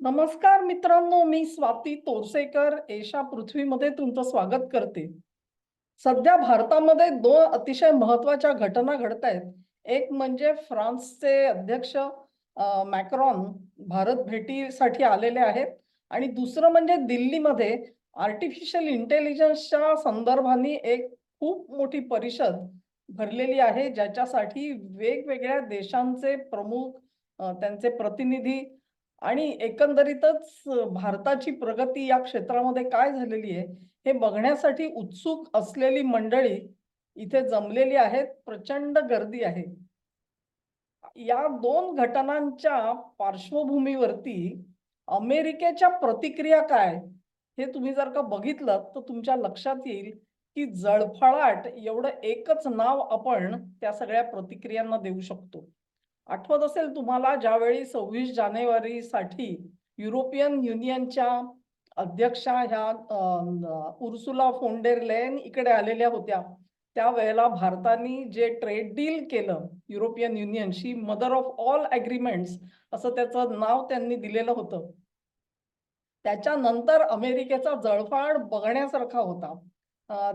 नमस्कार मित्रांनो, मी स्वाती तोरसेकर एशा पृथ्वीमध्ये तुमचं स्वागत करते. सध्या भारतामध्ये दोन अतिशय महत्त्वाच्या घटना घडत आहेत. एक म्हणजे फ्रान्सचे अध्यक्ष मॅक्रॉन भारत भेटीसाठी आलेले आहेत आणि दुसरं म्हणजे दिल्लीमध्ये आर्टिफिशियल इंटेलिजन्सच्या संदर्भाने एक खूप मोठी परिषद भरलेली आहे, ज्याच्यासाठी वेगवेगळ्या देशांचे प्रमुख, त्यांचे प्रतिनिधी आणि एकंदरीतच भारताची प्रगती या क्षेत्रामध्ये काय झालेली आहे, हे बघण्यासाठी उत्सुक असलेली मंडळी इथे जमलेली आहेत. प्रचंड गर्दी आहे. या दोन घटनांच्या पार्श्वभूमीवरती अमेरिकेच्या प्रतिक्रिया काय, हे तुम्ही जर का बघितलं तर तुमच्या लक्षात येईल, की जळफळाट एवढं एकच नाव आपण त्या सगळ्या प्रतिक्रियांना देऊ शकतो. आठवत असेल तुम्हाला, ज्यावेळी 26 जानेवारीसाठी युरोपियन युनियनच्या अध्यक्षा ह्या उर्सुला फोन डेर लेयन इकडे आलेल्या होत्या. त्यावेळेला भारताने जे ट्रेड डील केलं युरोपियन युनियनशी, मदर ऑफ ऑल ॲग्रीमेंट्स असं त्याचं नाव त्यांनी दिलेलं होतं. त्याच्यानंतर अमेरिकेचा जळफाड बघण्यासारखा होता.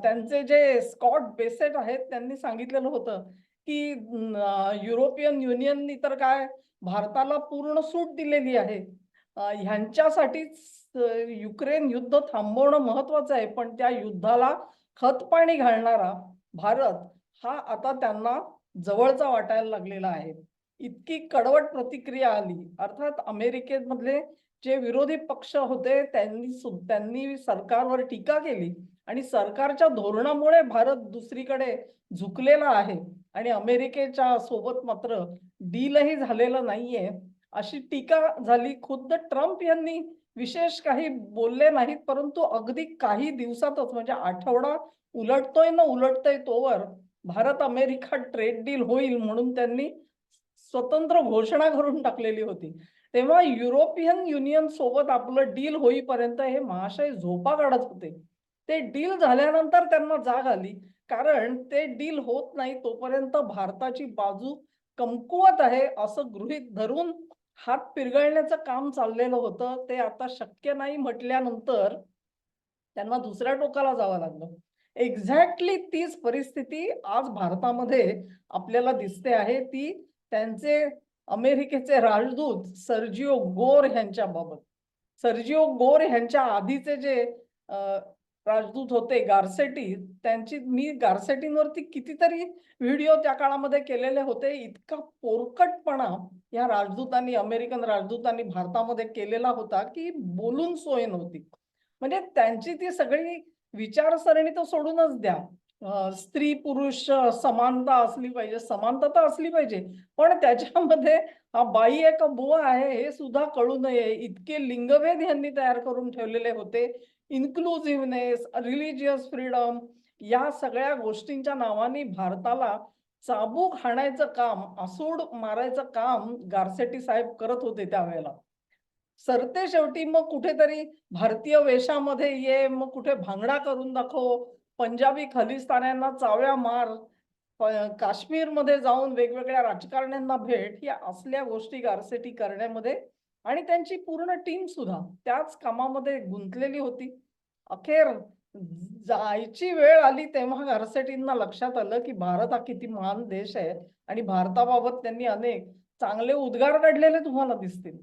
त्यांचे जे स्कॉट बेसेट आहेत, त्यांनी सांगितलेलं होतं, की युरोपियन युनियननी तर काय भारताला पूर्ण सूट दिलेली आहे. ह्यांच्यासाठीच युक्रेन युद्ध थांबवणं महत्वाचं आहे, पण त्या युद्धाला खतपाणी घालणारा भारत हा आता त्यांना जवळचा वाटायला लागलेला आहे. इतकी कडवट प्रतिक्रिया आली. अर्थात अमेरिकेमधले जे विरोधी पक्ष होते त्यांनी सरकारवर टीका केली आणि सरकारच्या धोरणामुळे भारत दुसरीकडे झुकलेला आहे आणि अमेरिकेच्या सोबत मात्र डीलही झालेलं नाहीये, अशी टीका झाली. खुद्द ट्रम्प यांनी विशेष काही बोलले नाहीत, परंतु अगदी काही दिवसातच म्हणजे आठवडा उलटतोय न उलटतोय तोवर भारत अमेरिका ट्रेड डील होईल म्हणून त्यांनी स्वतंत्र घोषणा करून टाकलेली होती. तेव्हा युरोपियन युनियन सोबत आपलं डील होईपर्यंत हे महाशय झोपा काढत होते. ते डील झाल्यानंतर त्यांना जाग आली, कारण ते डील होत नाही तोपर्यंत भारताची बाजू कमकुवत आहे असं गृहीत धरून हात पिरगळण्याचं काम चाललेलं होतं. ते आता शक्य नाही म्हटल्यानंतर त्यांना दुसऱ्या टोकाला जावं लागलं. एक्झॅक्टली तीच परिस्थिती आज भारतामध्ये आपल्याला दिसते आहे. ती त्यांचे अमेरिकेचे राजदूत सर्जिओ गोर यांच्याबाबत. सर्जिओ गोर यांच्या आधीचे जे राजदूत होते गारसेटी, त्यांची मी गारसेटींवरती कितीतरी व्हिडिओ त्या काळामध्ये केलेले होते. इतका पोरकटपणा या राजदूतांनी, अमेरिकन राजदूतांनी भारतामध्ये केलेला होता, की बोलून सोय नव्हती. म्हणजे त्यांची ती सगळी विचारसरणी तर सोडूनच द्या. स्त्री पुरुष समानता असली पाहिजे, समानता तर असली पाहिजे, पण त्याच्यामध्ये हा बाई आहे का बुवा आहे हे सुद्धा कळू नये इतके लिंगभेद यांनी तयार करून ठेवलेले होते. इन्क्लुझिव्हनेस, रिलिजियस फ्रीडम या सगळ्या गोष्टींच्या नावाने भारताला चाबूक हाणायचं काम, आसूड मारायचं काम गारसेटी साहेब करत होते त्यावेळेला. सरते शेवटी मग कुठेतरी भारतीय वेशामध्ये ये, मग कुठे भांगडा करून दाखव, पंजाबी खलिस्तान्यांना चाव्या मार, काश्मीरमध्ये जाऊन वेगवेगळ्या राजकारण्यांना भेट, या असल्या गोष्टी गारसेटी करण्यामध्ये आणि त्यांची पूर्ण टीम सुद्धा त्याच कामामध्ये गुंतलेली होती. अखेर जायची वेळ आली तेव्हा गारसेटींना लक्षात आलं, की भारत हा किती महान देश आहे आणि भारताबाबत त्यांनी अनेक चांगले उद्गार काढलेले तुम्हाला दिसतील.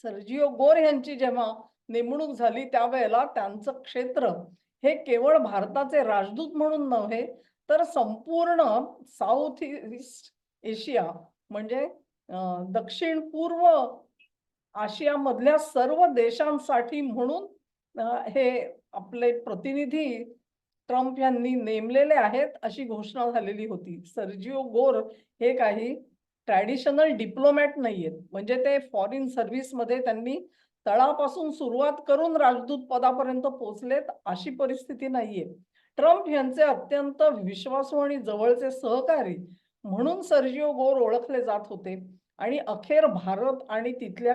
सर्जिओ गोर यांची जेव्हा नेमणूक झाली त्यावेळेला त्यांचं क्षेत्र हे केवळ भारताचे राजदूत म्हणून नव्हे, तर संपूर्ण साऊथ ईस्ट एशिया म्हणजे दक्षिण पूर्व आशियामधल्या सर्व देशांसाठी म्हणून हे आपले प्रतिनिधी ट्रम्प यांनी नेमलेले आहेत, अशी घोषणा झालेली होती. सर्जिओ गोर हे काही ट्रॅडिशनल डिप्लोमॅट नाहीयेत. म्हणजे ते फॉरेन सर्व्हिसमध्ये त्यांनी तळापासून सुरुवात करून राजदूत पदापर्यंत पोहोचलेत, अशी परिस्थिती नाहीये. ट्रम्प यांचे अत्यंत विश्वासू आणि जवळचे सहकारी म्हणून सर्जिओ गोर ओळखले जात होते आणि अखेर भारत आणि तिथल्या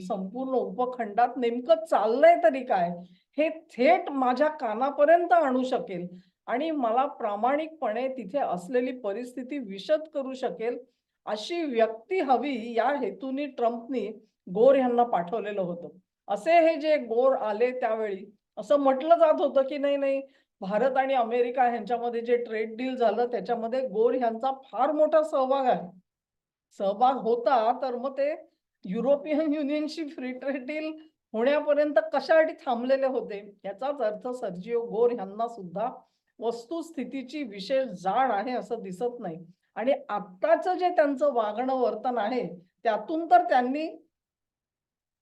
संपूर्ण उपखंडात नेमकं चाललंय तरी काय, हे थेट माझ्या कानापर्यंत आणू शकेल आणि मला प्रामाणिकपणे तिथे असलेली परिस्थिती विशद करू शकेल, अशी व्यक्ती हवी, या हेतूने ट्रम्पनी गोर यांना पाठवलेलं होतं. असे हे जे गोर आले त्यावेळी असं म्हटलं जात होतं, की नाही, नाही भारत आणि अमेरिका ह्यांच्यामध्ये जे ट्रेड डील झालं त्याच्यामध्ये गोर ह्यांचा फार मोठा सहभाग आहे. सहभाग होता, तर मग ते युरोपियन युनियनशी फ्री ट्रेड डील होण्यापर्यंत कशासाठी थांबलेले होते? याचाच अर्थ सर्जिओ गोर यांना सुद्धा वस्तुस्थितीची विशेष जाण आहे असं दिसत नाही. आणि आत्ताचं जे त्यांचं वागणं वर्तन आहे, त्यातून तर त्यांनी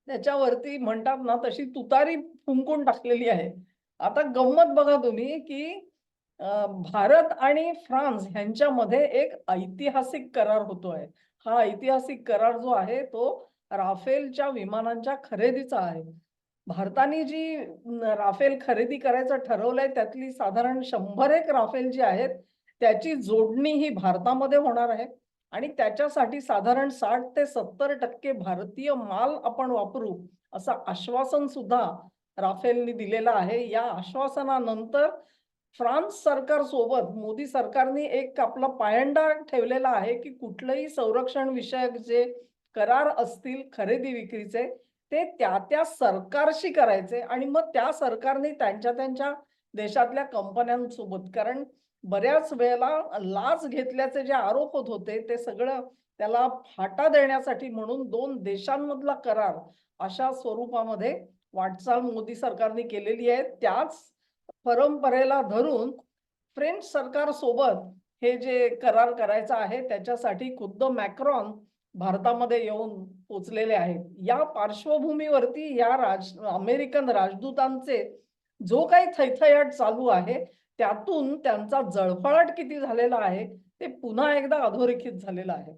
त्याच्यावरती म्हणतात ना, तशी तुतारी फुंकून टाकलेली आहे. आता गंमत बघा तुम्ही, की भारत आणि फ्रान्स ह्यांच्यामध्ये एक ऐतिहासिक करार होतोय. हा ऐतिहासिक करार जो आहे, तो राफेलच्या विमानांच्या खरेदीचा आहे. भारताने जी राफेल खरेदी करायचं ठरवलंय, त्यातली साधारण 100 राफेल जी आहेत, त्याची जोडणी ही भारतामध्ये होणार आहे. आणि त्याच्यासाठी साधारण 60 ते 70% भारतीय माल आपण वापरू, असं आश्वासन सुद्धा राफेलनी दिलेलं आहे. या आश्वासनानंतर फ्रान्स सरकारसोबत मोदी सरकारने एक आपला पायंडा ठेवलेला आहे, की कुठलंही संरक्षण विषयक जे करार असतील खरेदी विक्रीचे, ते त्या-त्या सरकारशी करायचे आणि मग त्या सरकारने त्यांच्या देशातल्या कंपन्यांसोबत कारण बऱ्याच वेळेला लाच घेतल्याचे जे आरोप होत होते, ते सगळं त्याला फाटा देण्यासाठी म्हणून 2 देशांमधला करार अशा स्वरूपामध्ये वाटचाल मोदी सरकारने केलेली आहे. त्याच परंपरेला धरून फ्रेंच सरकारसोबत हे जे करार करायचा आहे, त्याच्यासाठी खुद्द मॅक्रॉन भारतामध्ये येऊन पोहोचलेले आहेत. या पार्श्वभूमीवरती या अमेरिकन राजदूतांचे जो काही थैथयाट चालू आहे, त्यातून त्यांचा जळफळाट किती झालेला आहे, ते पुन्हा एकदा अधोरेखित झालेलं आहे.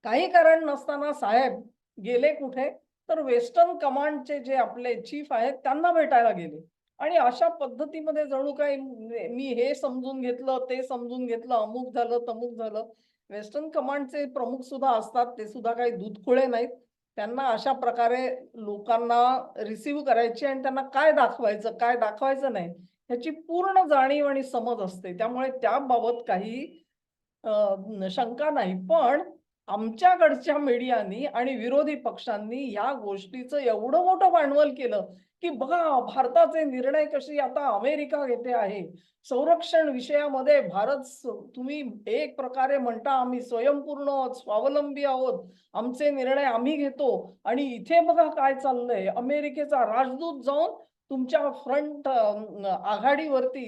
काही कारण नसताना साहेब गेले कुठे? तर वेस्टर्न कमांडचे जे आपले चीफ आहेत त्यांना भेटायला गेले. आणि अशा पद्धतीमध्ये जणू काही मी हे समजून घेतलं, ते समजून घेतलं, अमुक झालं, तमुक झालं. वेस्टर्न कमांडचे प्रमुख सुद्धा असतात, ते सुद्धा काही दूधखोळे नाहीत. त्यांना अशा प्रकारे लोकांना रिसीव्ह करायची आणि त्यांना काय दाखवायचं, काय दाखवायचं नाही, ह्याची पूर्ण जाणीव आणि समज असते. त्यामुळे त्याबाबत काही शंका नाही. पण आमच्याकडच्या मीडियानी आणि विरोधी पक्षांनी या गोष्टीचं एवढं मोठं भांडवल केलं, की बघा भारताचे निर्णय कसे आता अमेरिका घेते आहे. संरक्षण विषयामध्ये तुम्ही एक प्रकारे म्हणता आम्ही स्वयंपूर्ण आहोत, स्वावलंबी आहोत. आमचे निर्णय आम्ही घेतो आणि इथे बघा काय चाललंय. अमेरिकेचा राजदूत जाऊन तुमच्या फ्रंट आघाडीवरती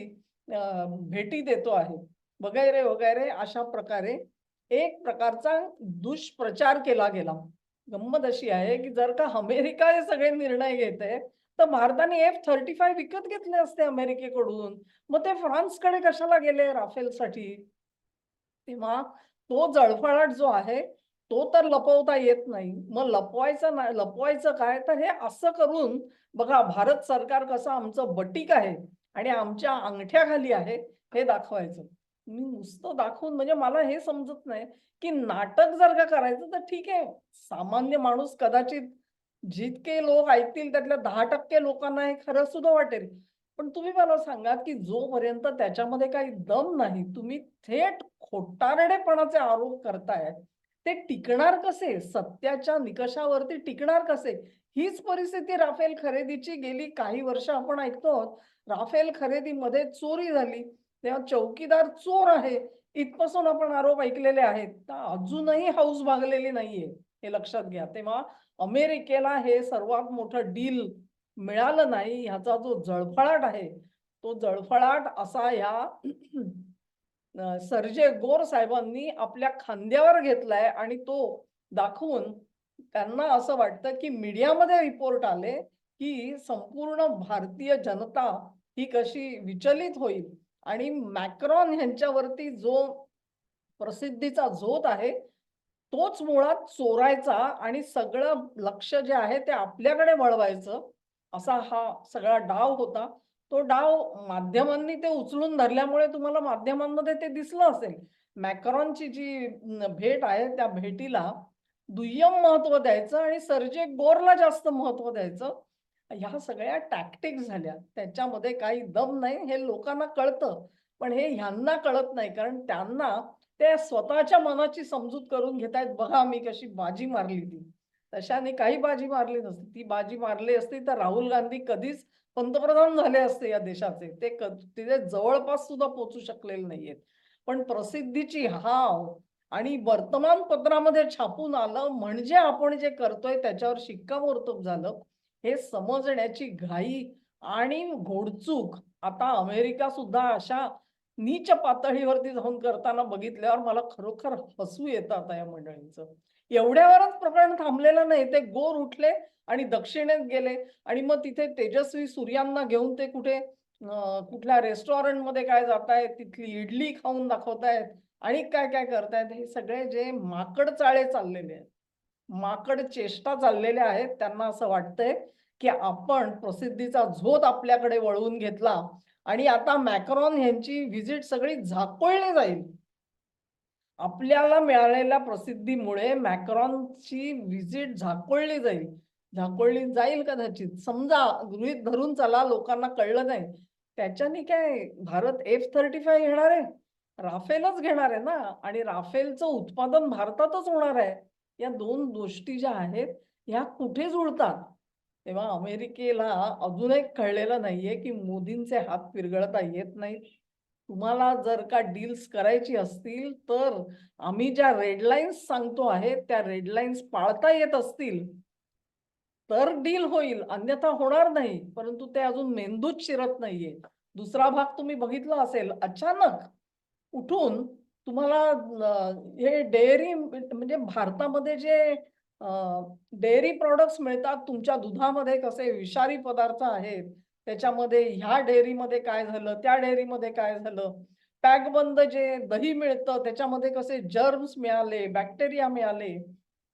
भेटी देतो आहे. वगैरे, वगैरे अशा प्रकारे एक प्रकारचा दुष्प्रचार केला गेला. गंमत अशी आहे, की जर का अमेरिका हे सगळे निर्णय घेते, तर भारताने F-35 विकत घेतले असते अमेरिकेकडून. मग ते फ्रान्सकडे कशाला गेले राफेलसाठी? तेव्हा तो जळफळाट जो आहे, तो तर लपवता येत नाही. मग लपवायचं काय? तर हे असं करून बघा भारत सरकार कसं आमचं बटीक आहे आणि आमच्या अंगठ्याखाली आहे, हे दाखवायचं. मी नुसतं दाखवून म्हणजे मला हे समजत नाही, की नाटक जर का करायचं तर ठीक आहे. सामान्य माणूस कदाचित जितके लोक ऐकतील त्यातल्या 10% लोकांना हे खरं सुद्धा वाटेल. पण तुम्ही मला सांगा, की जोपर्यंत त्याच्यामध्ये काही दम नाही, तुम्ही थेट खोटारडेपणाचे आरोप करताय, ते टिकणार कसे? सत्याच्या निकषावरती टिकणार कसे? हीच परिस्थिती राफेल खरेदीची गेली काही वर्ष आपण ऐकतो आहोत. राफेल खरेदीमध्ये चोरी झाली, तेव्हा चौकीदार चोर आहे, इथपासून आपण आरोप ऐकलेले आहेत. तर अजूनही हौस भागलेली नाहीये, हे लक्षात घ्या. तेव्हा अमेरिकेला हे सर्वात मोठं डील मिळालं नाही, ह्याचा जो जळफळाट आहे, तो जळफळाट असा ह्या सर्जे गोर साहेबांनी आपल्या खांद्यावर घेतलाय आणि तो दाखवून त्यांना असं वाटतं, की मीडियामध्ये रिपोर्ट आले, की संपूर्ण भारतीय जनता ही कशी विचलित होईल आणि मॅक्रॉन ह्यांच्यावरती जो प्रसिद्धीचा झोत आहे, तोच मुळात चोरायचा आणि सगळं लक्ष जे आहे ते आपल्याकडे वळवायचं, असा हा सगळा डाव होता. तो डाव माध्यमांनी ते उचलून धरल्यामुळे तुम्हाला माध्यमांमध्ये ते दिसलं असेल. मॅक्रॉनची जी भेट आहे, त्या भेटीला दुय्यम महत्त्व द्यायचं आणि सर्जे बोरला जास्त महत्त्व द्यायचं. ह्या सगळ्या टॅक्टिक्स झाल्या. त्याच्यामध्ये काही दम नाही हे लोकांना कळतं. पण हे ह्यांना कळत नाही कारण त्यांना ते स्वतःच्या मनाची समजूत करून घेतायत. बघा मी कशी बाजी मारली ती. तशाने काही बाजी मारली नसती. ती बाजी मारली असती तर राहुल गांधी कधीच पंतप्रधान झाले असते या देशाचे. ते तिथे जवळपास सुद्धा पोहोचू शकलेले नाहीयेत. पण प्रसिद्धीची हाव आणि वर्तमानपत्रामध्ये छापून आलं म्हणजे आपण जे करतोय त्याच्यावर शिक्कामोर्तब झालं. हे समजण्याची घाई आणि घोडचूक आता अमेरिका सुद्धा अशा नीच पातळीवरती जाऊन करताना बघितल्यावर मला खरोखर हसू येतं आता या मंडळींचं. एवढ्यावरच प्रकरण थांबलेलं नाही. ते गोर उठले आणि दक्षिणेत गेले आणि मग तिथे तेजस्वी सूर्यांना घेऊन ते कुठे कुठल्या रेस्टॉरंटमध्ये काय जातायत, तिथली इडली खाऊन दाखवतायत आणि काय-काय करतायत. हे सगळे जे माकड चाळे चाललेले आहेत. माकड चेष्टा चाललेल्या आहेत. त्यांना असं वाटतंय, की आपण प्रसिद्धीचा झोत आपल्याकडे वळवून घेतला आणि आता मॅक्रॉन यांची व्हिजिट सगळी झाकोळली जाईल. आपल्याला मिळालेल्या प्रसिद्धीमुळे मॅक्रॉनची व्हिजिट झाकोळली जाईल. झाकोळली जाईल कदाचित. समजा गृहीत धरून चला लोकांना कळलं नाही. त्याच्याने काय भारत F-35 घेणार आहे? राफेलच घेणार आहे ना आणि राफेलचं उत्पादन भारतातच होणार आहे. या 2 गोष्टी ज्या आहेत, ह्या कुठे जुळतात? तेव्हा अमेरिकेला अजून एक कळलेलं नाहीये, की मोदींचे हात विरघळता येत नाहीत. तुम्हाला जर का डील्स करायची असतील, तर आम्ही ज्या रेड लाईन्स सांगतो आहे, त्या रेड लाईन्स पाळता येत असतील, तर डील होईल, अन्यथा होणार नाही. परंतु ते अजून मेंदूत शिरत नाहीये. दुसरा भाग तुम्ही बघितला असेल, अचानक उठून तुम्हाला हे डेअरी म्हणजे भारतामध्ये जे डेअरी प्रॉडक्ट्स मिळतात, तुमच्या दुधामध्ये कसे विषारी पदार्थ आहेत, त्याच्यामध्ये ह्या डेअरीमध्ये काय झालं, त्या डेअरीमध्ये काय झालं, पॅकबंद जे दही मिळतं, त्याच्यामध्ये कसे जर्म्स मिळाले, बॅक्टेरिया मिळाले,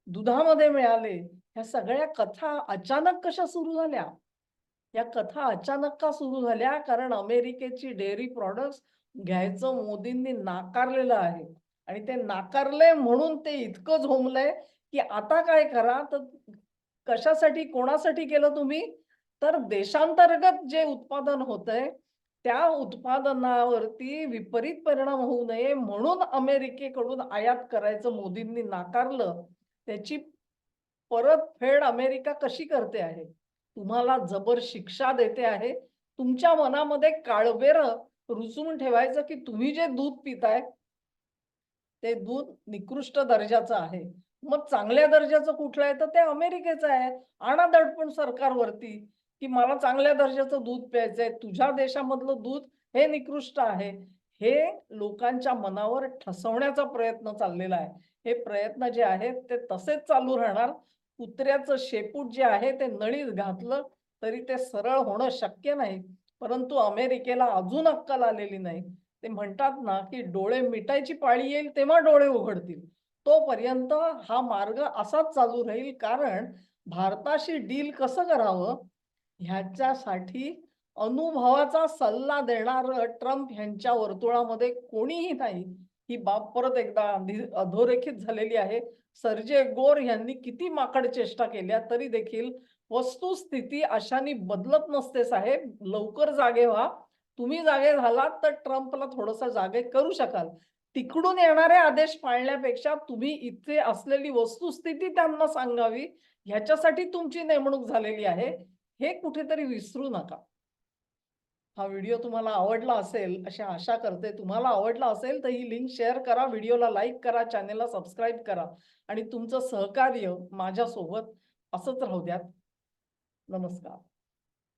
दुधामध्ये मिळाले. ह्या सगळ्या कथा अचानक कशा सुरू झाल्या? या कथा अचानक का सुरू झाल्या? कारण अमेरिकेची डेअरी प्रॉडक्ट्स घ्यायचं मोदींनी नाकारलेलं आहे आणि ते नाकारलंय म्हणून ते इतकं झोंबलंय, की आता काय करा, तर कशासाठी, कोणासाठी केलं तुम्ही? तर देशांतर्गत जे उत्पादन होतंय, त्या उत्पादनावरती विपरीत परिणाम होऊ नये म्हणून अमेरिकेकडून आयात करायचं मोदींनी नाकारलं. त्याची परतफेड अमेरिका कशी करते आहे? तुम्हाला जबर शिक्षा देते आहे. तुमच्या मनामध्ये काळबेरं रुजवून ठेवायचं, की तुम्ही जे दूध पिताय, ते दूध निकृष्ट दर्जाचं आहे. मग चांगल्या दर्जाचं कुठलं आहे? तर ते अमेरिकेचं आहे. आणा दडपण सरकारवरती, की मला चांगल्या दर्जाचं दूध प्यायचंय. तुझ्या देशामधलं दूध हे निकृष्ट आहे. हे लोकांच्या मनावर ठसवण्याचा प्रयत्न चाललेला आहे. हे प्रयत्न जे आहेत ते तसेच चालू राहणार. कुत्र्याचं शेपूट जे आहे ते नळीत घातलं तरी ते सरळ होणं शक्य नाही. परंतु अमेरिकेला अजून अक्कल आलेली नाही. ते म्हणतात ना, की डोळे मिटायची पाळी येईल तेव्हा डोळे उघडतील. तोपर्यंत हा मार्ग असाच चालू राहील. कारण भारताशी डील कसं करावं ह्याच्यासाठी अनुभवाचा सल्ला देणारं ट्रम्प ह्यांच्या वर्तुळामध्ये कोणीही नाही. ही बाब परत एकदा अधोरेखित झालेली आहे. सर्जे गोर यांनी किती माकड चेष्टा केल्या तरी देखील वस्तुस्थिती अशाने बदलत नसते साहेब. लवकर जागे व्हा. तुम्ही जागे झालात तर ट्रम्पला थोडंसं जागे करू शकाल. तिकडून येणारे आदेश पाळण्यापेक्षा तुम्ही इथे असलेली वस्तुस्थिती त्यांना सांगावी, ह्याच्यासाठी तुमची नेमणूक झालेली आहे. हे कुठेतरी विसरू नका. हा व्हिडिओ तुम्हाला आवडला असेल अशी आशा करते. तुम्हाला आवडला असेल तर ही लिंक शेअर करा, व्हिडिओला लाईक करा, चॅनेलला सबस्क्राईब करा आणि तुमचं सहकार्य माझ्यासोबत असंच राहू द्यात. नमस्कार.